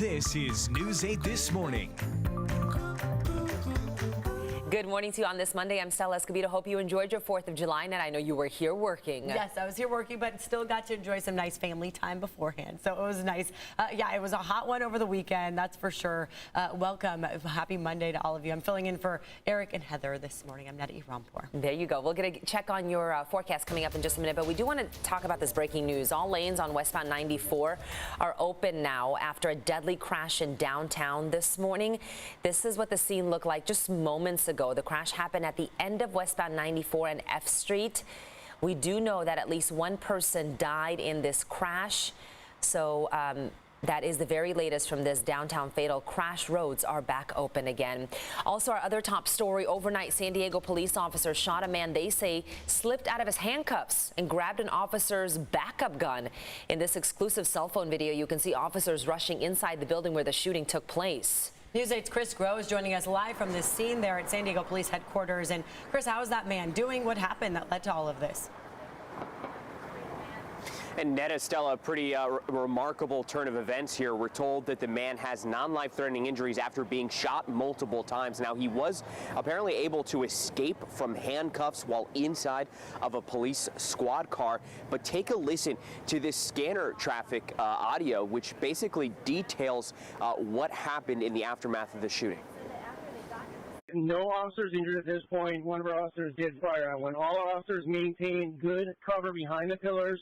This is News 8 This Morning. Good morning to you on this Monday. I'm Stella Escobedo. Hope you enjoyed your 4th of July night. I know you were here working. Yes, I was here working, but still got to enjoy some nice family time beforehand. So it was nice. Yeah, it was a hot one over the weekend, that's for sure. Welcome. Happy Monday to all of you. I'm filling in for Eric and Heather this morning. I'm Netta Rampur. There you go. We'll get a check on your forecast coming up in just a minute, but we do want to talk about this breaking news. All lanes on westbound 94 are open now after a deadly crash in downtown this morning. This is what the scene looked like just moments ago. The crash happened at the end of westbound 94 and F Street. We do know that at least one person died in this crash. So that is the very latest from this downtown fatal crash. Roads are back open again. Also, our other top story, overnight San Diego police officer shot a man they say slipped out of his handcuffs and grabbed an officer's backup gun. In this exclusive cell phone video, you can see officers rushing inside the building where the shooting took place. News 8's Chris Groh is joining us live from this scene there at San Diego Police Headquarters. And Chris, how is that man doing? What happened that led to all of this? And Netta, Stella, a pretty remarkable turn of events here. We're told that the man has non-life-threatening injuries after being shot multiple times. Now, he was apparently able to escape from handcuffs while inside of a police squad car. But take a listen to this scanner traffic audio, which basically details what happened in the aftermath of the shooting. No officers injured at this point. One of our officers did fire on one. All officers maintain good cover behind the pillars.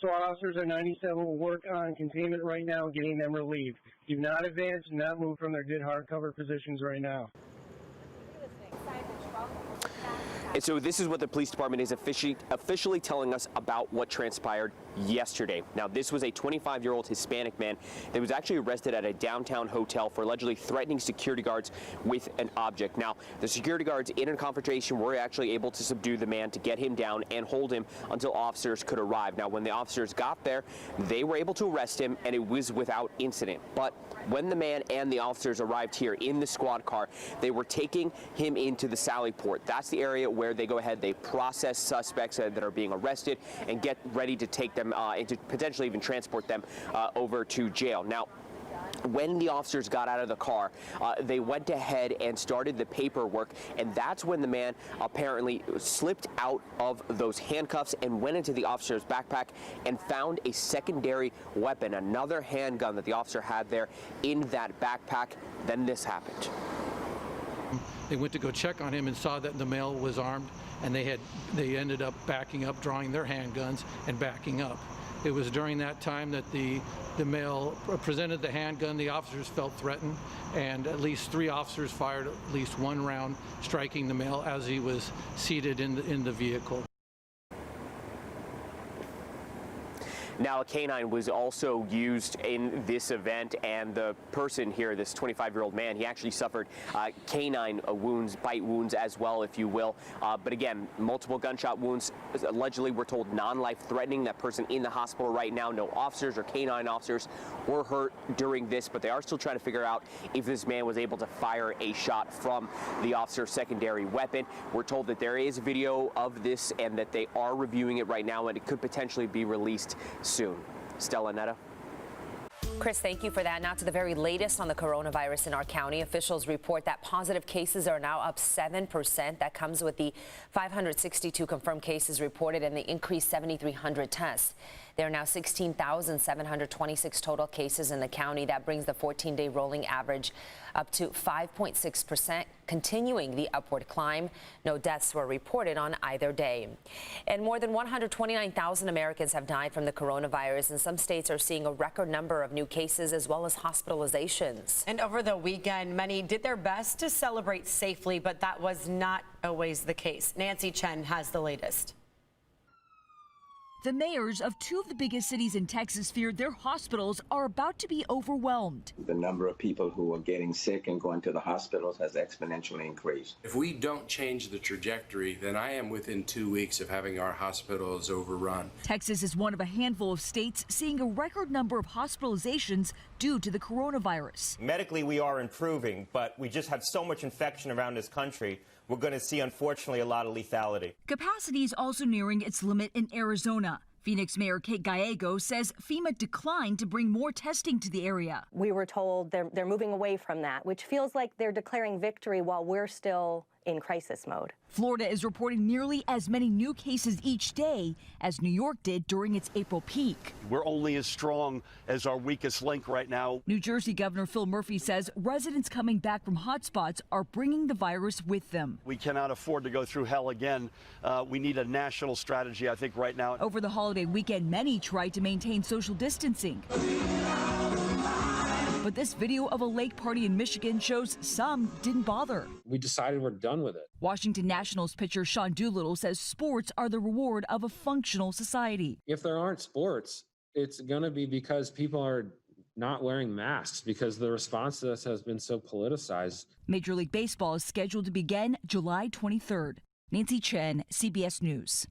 So our officers at 97 will work on containment right now and getting them relieved. Do not advance, do not move from their good hard cover positions right now. And so this is what the police department is officially telling us about what transpired yesterday. Now, this was a 25-year-old Hispanic man that was actually arrested at a downtown hotel for allegedly threatening security guards with an object. Now, the security guards in a confrontation were actually able to subdue the man to get him down and hold him until officers could arrive. Now, when the officers got there, they were able to arrest him, and it was without incident. But when the man and the officers arrived here in the squad car, they were taking him into the Sally Port. That's the area where they go ahead, they process suspects that are being arrested and get ready to take them and to potentially even transport them over to jail. Now, when the officers got out of the car, they went ahead and started the paperwork, and that's when the man apparently slipped out of those handcuffs and went into the officer's backpack and found a secondary weapon, another handgun that the officer had there in that backpack. Then this happened. They went to go check on him and saw that the male was armed, and they ended up backing up, drawing their handguns and backing up. It was during that time that the male presented the handgun. The officers felt threatened, and at least 3 officers fired at least 1 round, striking the male as he was seated in the vehicle. Now, a canine was also used in this event, and the person here, this 25-year-old man, he actually suffered canine wounds, bite wounds as well, if you will. But again, multiple gunshot wounds, allegedly, we're told non-life-threatening. That person in the hospital right now. No officers or canine officers were hurt during this, but they are still trying to figure out if this man was able to fire a shot from the officer's secondary weapon. We're told that there is video of this and that they are reviewing it right now, and it could potentially be released soon. Stella, Netta. Chris, thank you for that. Now to the very latest on the coronavirus in our county. Officials report that positive cases are now up 7%. That comes with the 562 confirmed cases reported and the increased 7,300 tests. There are now 16,726 total cases in the county. That brings the 14-day rolling average up to 5.6%, continuing the upward climb. No deaths were reported on either day. And more than 129,000 Americans have died from the coronavirus, and some states are seeing a record number of new cases as well as hospitalizations. And over the weekend, many did their best to celebrate safely, but that was not always the case. Nancy Chen has the latest. The mayors of 2 of the biggest cities in Texas fear their hospitals are about to be overwhelmed. The number of people who are getting sick and going to the hospitals has exponentially increased. If we don't change the trajectory, then I am within 2 weeks of having our hospitals overrun. Texas is one of a handful of states seeing a record number of hospitalizations due to the coronavirus. Medically, we are improving, but we just have so much infection around this country. We're going to see, unfortunately, a lot of lethality. Capacity is also nearing its limit in Arizona. Phoenix Mayor Kate Gallego says FEMA declined to bring more testing to the area. We were told they're moving away from that, which feels like they're declaring victory while we're still in crisis mode. Florida is reporting nearly as many new cases each day as New York did during its April peak. We're only as strong as our weakest link right now. New Jersey Governor Phil Murphy says residents coming back from hotspots are bringing the virus with them. We cannot afford to go through hell again. We need a national strategy, I think, right now. Over the holiday weekend, many tried to maintain social distancing. But this video of a lake party in Michigan shows some didn't bother. We decided we're done with it. Washington Nationals pitcher Sean Doolittle says sports are the reward of a functional society. If there aren't sports, it's going to be because people are not wearing masks because the response to this has been so politicized. Major League Baseball is scheduled to begin July 23rd. Nancy Chen, CBS News.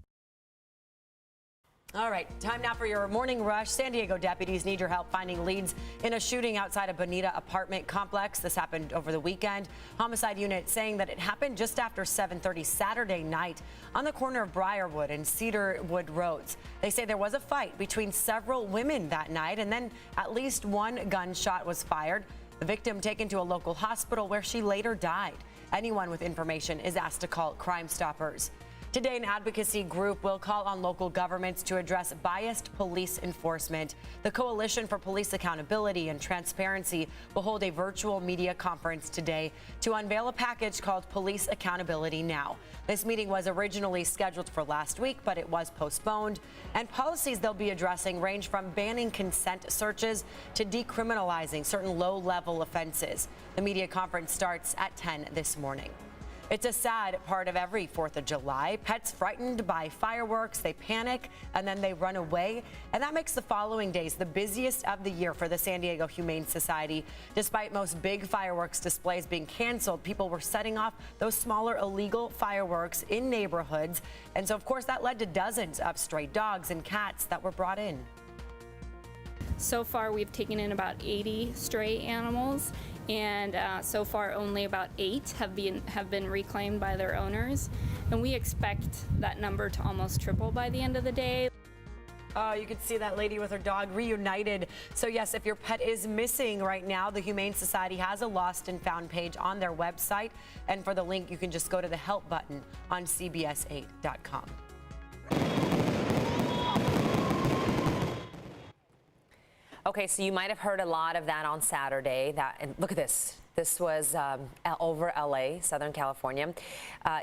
All right, time now for your morning rush. San Diego deputies need your help finding leads in a shooting outside a Bonita apartment complex. This happened over the weekend. Homicide unit saying that it happened just after 7:30 Saturday night on the corner of Briarwood and Cedarwood Roads. They say there was a fight between several women that night, and then at least one gunshot was fired. The victim taken to a local hospital where she later died. Anyone with information is asked to call Crime Stoppers. Today, an advocacy group will call on local governments to address biased police enforcement. The Coalition for Police Accountability and Transparency will hold a virtual media conference today to unveil a package called Police Accountability Now. This meeting was originally scheduled for last week, but it was postponed. And policies they'll be addressing range from banning consent searches to decriminalizing certain low-level offenses. The media conference starts at 10 this morning. It's a sad part of every 4th of July. Pets frightened by fireworks, they panic, and then they run away. And that makes the following days the busiest of the year for the San Diego Humane Society. Despite most big fireworks displays being canceled, people were setting off those smaller illegal fireworks in neighborhoods. And so, of course, that led to dozens of stray dogs and cats that were brought in. So far, we've taken in about 80 stray animals. And so far, only about 8 have been reclaimed by their owners. And we expect that number to almost triple by the end of the day. You can see that lady with her dog reunited. So yes, if your pet is missing right now, the Humane Society has a lost and found page on their website. And for the link, you can just go to the help button on cbs8.com. Okay, so you might have heard a lot of that on Saturday. And look at this. This was over LA, Southern California.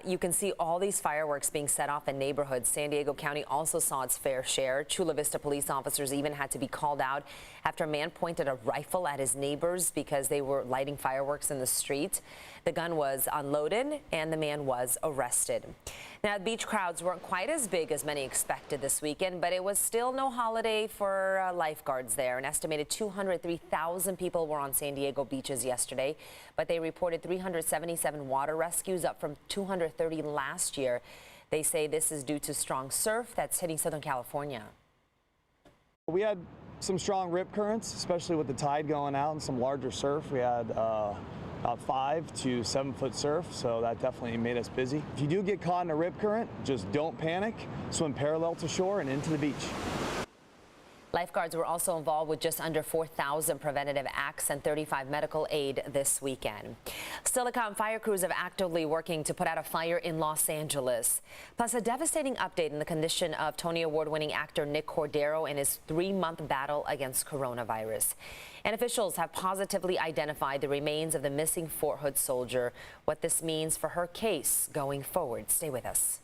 You can see all these fireworks being set off in neighborhoods. San Diego County also saw its fair share. Chula Vista police officers even had to be called out after a man pointed a rifle at his neighbors because they were lighting fireworks in the street. The gun was unloaded and the man was arrested. Now, beach crowds weren't quite as big as many expected this weekend, but it was still no holiday for lifeguards there. An estimated 203,000 people were on San Diego beaches yesterday, but they reported 377 water rescues, up from 230 last year. They say this is due to strong surf that's hitting Southern California. We had some strong rip currents, especially with the tide going out, and some larger surf. We had about 5 to 7 foot surf, so that definitely made us busy. If you do get caught in a rip current, just don't panic. Swim parallel to shore and into the beach. Lifeguards were also involved with just under 4,000 preventative acts and 35 medical aid this weekend. Silicon fire crews are actively working to put out a fire in Los Angeles. Plus, a devastating update in the condition of Tony Award-winning actor Nick Cordero in his 3-month battle against coronavirus. And officials have positively identified the remains of the missing Fort Hood soldier. What this means for her case going forward. Stay with us.